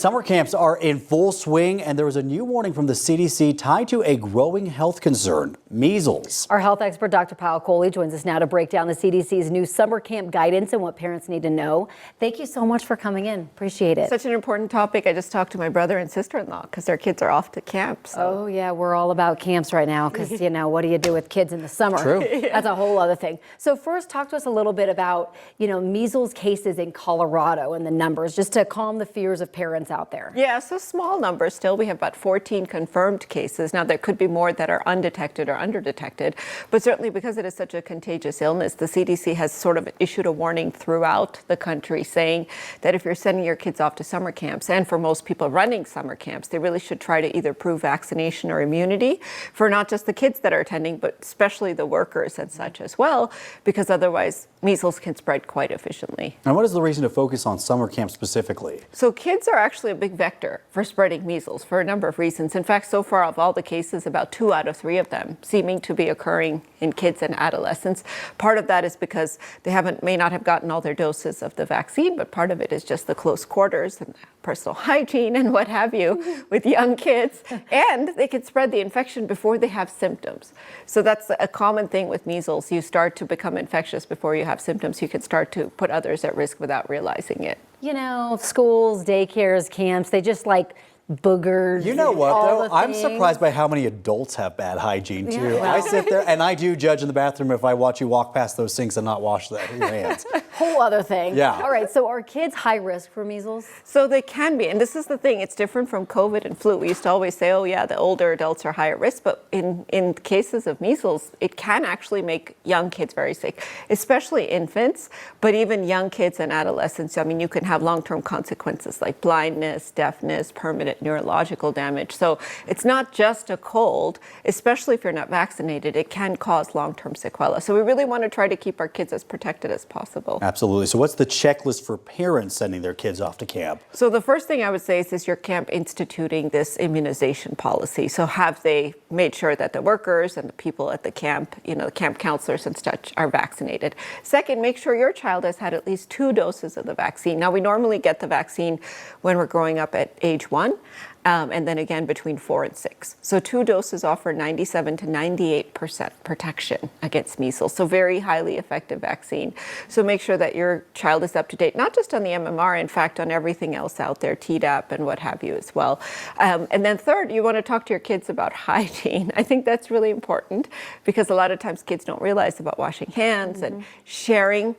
Summer camps are in full swing, and there was a new warning from the CDC tied to a growing health concern, measles. Our health expert, Dr. Paul Coley, joins us now to break down the CDC's new summer camp guidance and what parents need to know. Thank you so much for coming in. Appreciate it. Such an important topic. I just talked to my brother and sister-in-law because their kids are off to camp. So. Oh, yeah, we're all about camps right now because, you know, what do you do with kids in the summer? True. That's a whole other thing. So first, talk to us a little bit about, measles cases in Colorado and the numbers, just to calm the fears of parents out there. Yeah, so small numbers still. We have about 14 confirmed cases. Now, there could be more that are undetected or underdetected, but certainly because it is such a contagious illness, the CDC has sort of issued a warning throughout the country saying that if you're sending your kids off to summer camps, and for most people running summer camps, they really should try to either prove vaccination or immunity for not just the kids that are attending, but especially the workers and such as well, because otherwise measles can spread quite efficiently. And what is the reason to focus on summer camp specifically? So kids are actually a big vector for spreading measles for a number of reasons. In fact, so far of all the cases, about 2 out of 3 of them seeming to be occurring in kids and adolescents. Part of that is because they may not have gotten all their doses of the vaccine, but part of it is just the close quarters and personal hygiene and what have you with young kids. And they can spread the infection before they have symptoms. So that's a common thing with measles. You start to become infectious before you have symptoms. You can start to put others at risk without realizing it. You know, schools, daycares, camps, they just like boogers. You know what, though? I'm surprised by how many adults have bad hygiene, too. Yeah. I sit there and I do judge in the bathroom if I watch you walk past those sinks and not wash your hands. Whole other thing. Yeah. All right, so are kids high risk for measles? So they can be, and this is the thing, it's different from COVID and flu. We used to always say, oh yeah, the older adults are higher risk, but in cases of measles, it can actually make young kids very sick, especially infants, but even young kids and adolescents. I mean, you can have long-term consequences like blindness, deafness, permanent neurological damage. So it's not just a cold, especially if you're not vaccinated, it can cause long-term sequelae. So we really want to try to keep our kids as protected as possible. Absolutely. So what's the checklist for parents sending their kids off to camp? So the first thing I would say is your camp instituting this immunization policy. So have they made sure that the workers and the people at the camp, the camp counselors and such are vaccinated? Second, make sure your child has had at least 2 doses of the vaccine. Now, we normally get the vaccine when we're growing up at age 1. And then again between 4 and 6. So 2 doses offer 97 to 98% protection against measles. So very highly effective vaccine. So make sure that your child is up to date, not just on the MMR, in fact, on everything else out there, Tdap and what have you as well. And then third, you want to talk to your kids about hygiene. I think that's really important because a lot of times kids don't realize about washing hands and sharing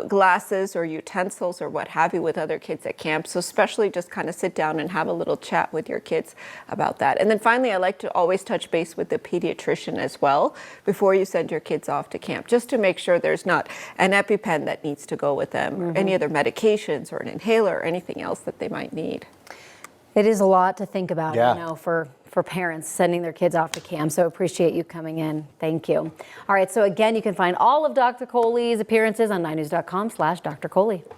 glasses or utensils or what have you with other kids at camp. So especially just kind of sit down and have a little chat with your kids about that. And then finally, I like to always touch base with the pediatrician as well before you send your kids off to camp, just to make sure there's not an EpiPen that needs to go with them or any other medications or an inhaler or anything else that they might need. It is a lot to think about, Yeah. for parents sending their kids off to camp. So appreciate you coming in. Thank you. All right. So again, you can find all of Dr. Coley's appearances on 9news.com/Dr. Coley.